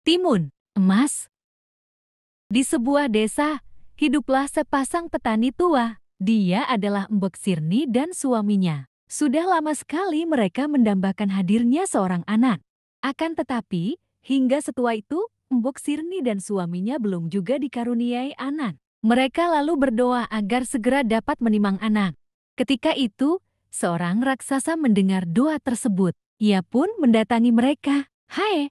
Timun, emas. Di sebuah desa, hiduplah sepasang petani tua. Dia adalah Mbok Sirni dan suaminya. Sudah lama sekali mereka mendambakan hadirnya seorang anak. Akan tetapi, hingga setua itu, Mbok Sirni dan suaminya belum juga dikaruniai anak. Mereka lalu berdoa agar segera dapat menimang anak. Ketika itu, seorang raksasa mendengar doa tersebut. Ia pun mendatangi mereka. "Hai,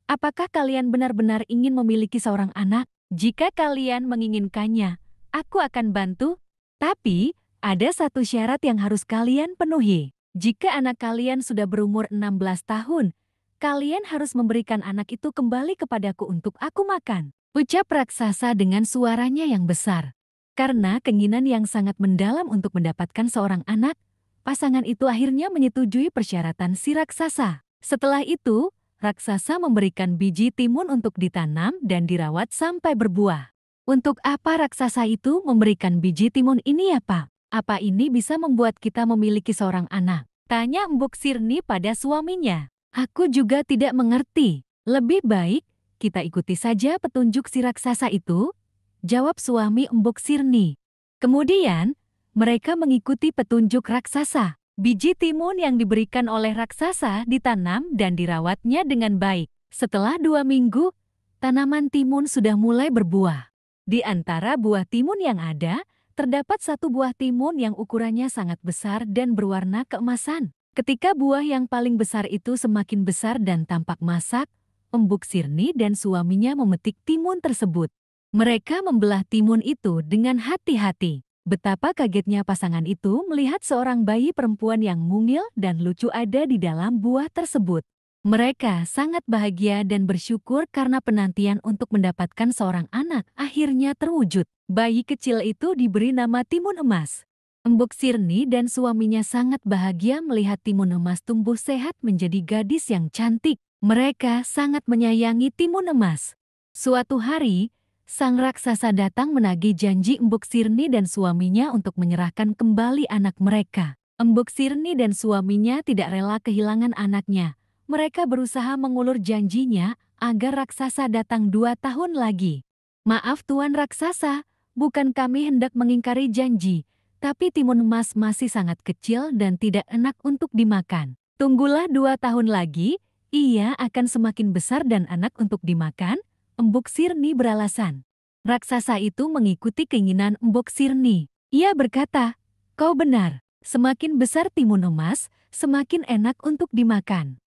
apakah kalian benar-benar ingin memiliki seorang anak? Jika kalian menginginkannya, aku akan bantu. Tapi, ada satu syarat yang harus kalian penuhi. Jika anak kalian sudah berumur 16 tahun, kalian harus memberikan anak itu kembali kepadaku untuk aku makan," ucap raksasa dengan suaranya yang besar. Karena keinginan yang sangat mendalam untuk mendapatkan seorang anak, pasangan itu akhirnya menyetujui persyaratan si raksasa. Setelah itu, raksasa memberikan biji timun untuk ditanam dan dirawat sampai berbuah. "Untuk apa raksasa itu memberikan biji timun ini ya, Pak? Apa ini bisa membuat kita memiliki seorang anak?" tanya Mbok Sirni pada suaminya. "Aku juga tidak mengerti. Lebih baik kita ikuti saja petunjuk si raksasa itu," jawab suami Mbok Sirni. Kemudian, mereka mengikuti petunjuk raksasa. Biji timun yang diberikan oleh raksasa ditanam dan dirawatnya dengan baik. Setelah 2 minggu, tanaman timun sudah mulai berbuah. Di antara buah timun yang ada, terdapat satu buah timun yang ukurannya sangat besar dan berwarna keemasan. Ketika buah yang paling besar itu semakin besar dan tampak masak, Mbok Sirni dan suaminya memetik timun tersebut. Mereka membelah timun itu dengan hati-hati. Betapa kagetnya pasangan itu melihat seorang bayi perempuan yang mungil dan lucu ada di dalam buah tersebut. Mereka sangat bahagia dan bersyukur karena penantian untuk mendapatkan seorang anak akhirnya terwujud. Bayi kecil itu diberi nama Timun Emas. Mbok Sirni dan suaminya sangat bahagia melihat Timun Emas tumbuh sehat menjadi gadis yang cantik. Mereka sangat menyayangi Timun Emas. Suatu hari, sang raksasa datang menagih janji Mbok Sirni dan suaminya untuk menyerahkan kembali anak mereka. Mbok Sirni dan suaminya tidak rela kehilangan anaknya. Mereka berusaha mengulur janjinya agar raksasa datang 2 tahun lagi. "Maaf Tuan Raksasa, bukan kami hendak mengingkari janji, tapi timun emas masih sangat kecil dan tidak enak untuk dimakan. Tunggulah 2 tahun lagi, ia akan semakin besar dan enak untuk dimakan," Mbok Sirni beralasan. Raksasa itu mengikuti keinginan Mbok Sirni. Ia berkata, "Kau benar, semakin besar timun emas, semakin enak untuk dimakan."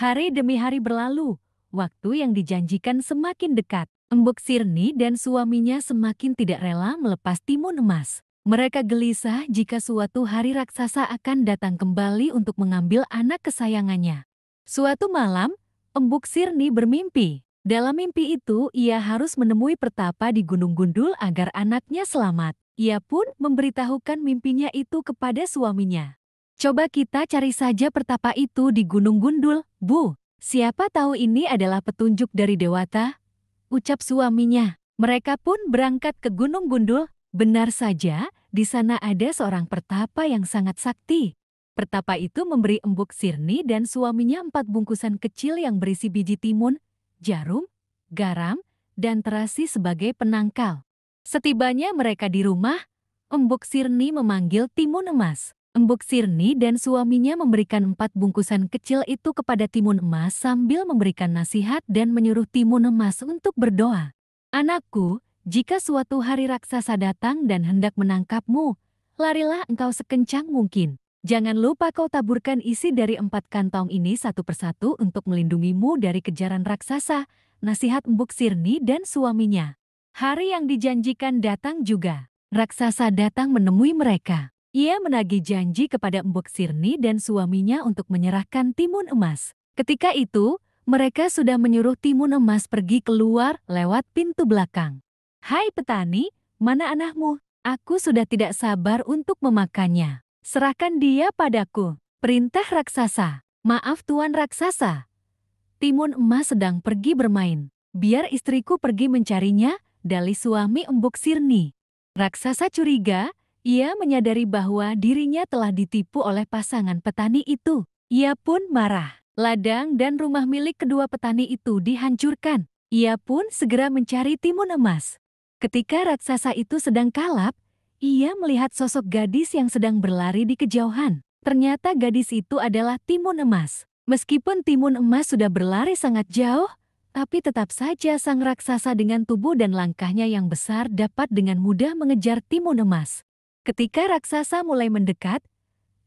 Hari demi hari berlalu, waktu yang dijanjikan semakin dekat. Mbok Sirni dan suaminya semakin tidak rela melepas timun emas. Mereka gelisah jika suatu hari raksasa akan datang kembali untuk mengambil anak kesayangannya. Suatu malam, Mbok Sirni bermimpi. Dalam mimpi itu, ia harus menemui pertapa di Gunung Gundul agar anaknya selamat. Ia pun memberitahukan mimpinya itu kepada suaminya. "Coba kita cari saja pertapa itu di Gunung Gundul, Bu. Siapa tahu ini adalah petunjuk dari Dewata," ucap suaminya. Mereka pun berangkat ke Gunung Gundul. Benar saja, di sana ada seorang pertapa yang sangat sakti. Pertapa itu memberi Mbok Sirni dan suaminya 4 bungkusan kecil yang berisi biji timun, jarum, garam, dan terasi sebagai penangkal. Setibanya mereka di rumah, Mbok Sirni memanggil Timun Emas. Mbok Sirni dan suaminya memberikan 4 bungkusan kecil itu kepada Timun Emas sambil memberikan nasihat dan menyuruh Timun Emas untuk berdoa. "Anakku, jika suatu hari raksasa datang dan hendak menangkapmu, larilah engkau sekencang mungkin. Jangan lupa kau taburkan isi dari 4 kantong ini satu persatu untuk melindungimu dari kejaran raksasa," nasihat Mbok Sirni dan suaminya. Hari yang dijanjikan datang juga. Raksasa datang menemui mereka. Ia menagih janji kepada Mbok Sirni dan suaminya untuk menyerahkan timun emas. Ketika itu, mereka sudah menyuruh timun emas pergi keluar lewat pintu belakang. "Hai petani, mana anakmu? Aku sudah tidak sabar untuk memakannya. Serahkan dia padaku," perintah raksasa. "Maaf Tuan Raksasa, timun emas sedang pergi bermain. Biar istriku pergi mencarinya," dalih suami Mbok Sirni. Raksasa curiga, ia menyadari bahwa dirinya telah ditipu oleh pasangan petani itu. Ia pun marah. Ladang dan rumah milik kedua petani itu dihancurkan. Ia pun segera mencari timun emas. Ketika raksasa itu sedang kalap, ia melihat sosok gadis yang sedang berlari di kejauhan. Ternyata gadis itu adalah timun emas. Meskipun timun emas sudah berlari sangat jauh, tapi tetap saja sang raksasa dengan tubuh dan langkahnya yang besar dapat dengan mudah mengejar timun emas. Ketika raksasa mulai mendekat,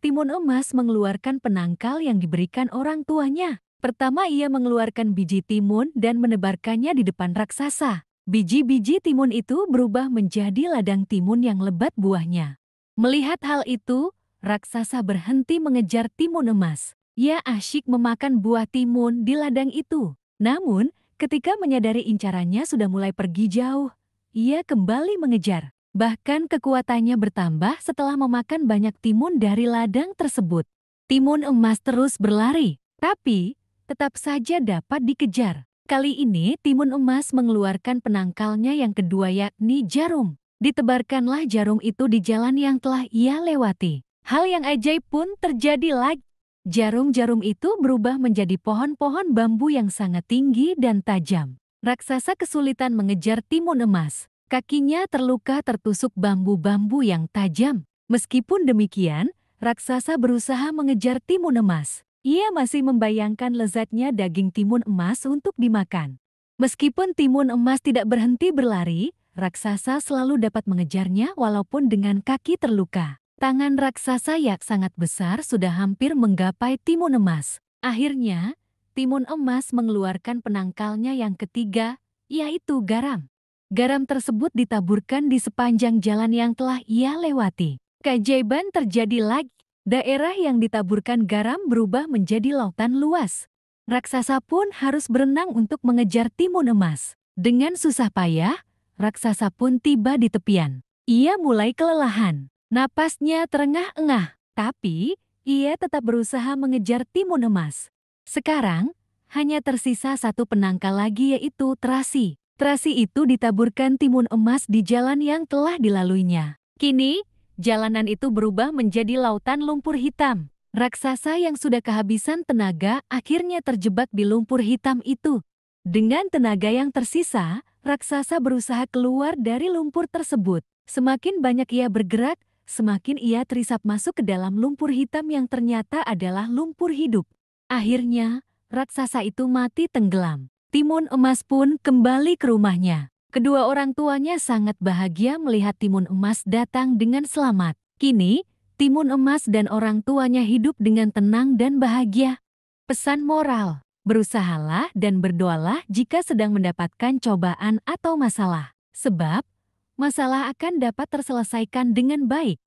timun emas mengeluarkan penangkal yang diberikan orang tuanya. Pertama ia mengeluarkan biji timun dan menebarkannya di depan raksasa. Biji-biji timun itu berubah menjadi ladang timun yang lebat buahnya. Melihat hal itu, raksasa berhenti mengejar timun emas. Ia asyik memakan buah timun di ladang itu. Namun, ketika menyadari incarannya sudah mulai pergi jauh, ia kembali mengejar. Bahkan kekuatannya bertambah setelah memakan banyak timun dari ladang tersebut. Timun emas terus berlari, tapi tetap saja dapat dikejar. Kali ini timun emas mengeluarkan penangkalnya yang kedua yakni jarum. Ditebarkanlah jarum itu di jalan yang telah ia lewati. Hal yang ajaib pun terjadi lagi. Jarum-jarum itu berubah menjadi pohon-pohon bambu yang sangat tinggi dan tajam. Raksasa kesulitan mengejar timun emas. Kakinya terluka tertusuk bambu-bambu yang tajam. Meskipun demikian, raksasa berusaha mengejar timun emas. Ia masih membayangkan lezatnya daging timun emas untuk dimakan. Meskipun timun emas tidak berhenti berlari, raksasa selalu dapat mengejarnya walaupun dengan kaki terluka. Tangan raksasa yang sangat besar sudah hampir menggapai timun emas. Akhirnya, timun emas mengeluarkan penangkalnya yang ketiga, yaitu garam. Garam tersebut ditaburkan di sepanjang jalan yang telah ia lewati. Keajaiban terjadi lagi. Daerah yang ditaburkan garam berubah menjadi lautan luas. Raksasa pun harus berenang untuk mengejar timun emas. Dengan susah payah, raksasa pun tiba di tepian. Ia mulai kelelahan. Napasnya terengah-engah, tapi ia tetap berusaha mengejar timun emas. Sekarang, hanya tersisa satu penangkal lagi yaitu terasi. Terasi itu ditaburkan timun emas di jalan yang telah dilaluinya. Kini, jalanan itu berubah menjadi lautan lumpur hitam. Raksasa yang sudah kehabisan tenaga akhirnya terjebak di lumpur hitam itu. Dengan tenaga yang tersisa, raksasa berusaha keluar dari lumpur tersebut. Semakin banyak ia bergerak, semakin ia terisap masuk ke dalam lumpur hitam yang ternyata adalah lumpur hidup. Akhirnya, raksasa itu mati tenggelam. Timun emas pun kembali ke rumahnya. Kedua orang tuanya sangat bahagia melihat timun emas datang dengan selamat. Kini, timun emas dan orang tuanya hidup dengan tenang dan bahagia. Pesan moral, berusahalah dan berdoalah jika sedang mendapatkan cobaan atau masalah. Sebab, masalah akan dapat terselesaikan dengan baik.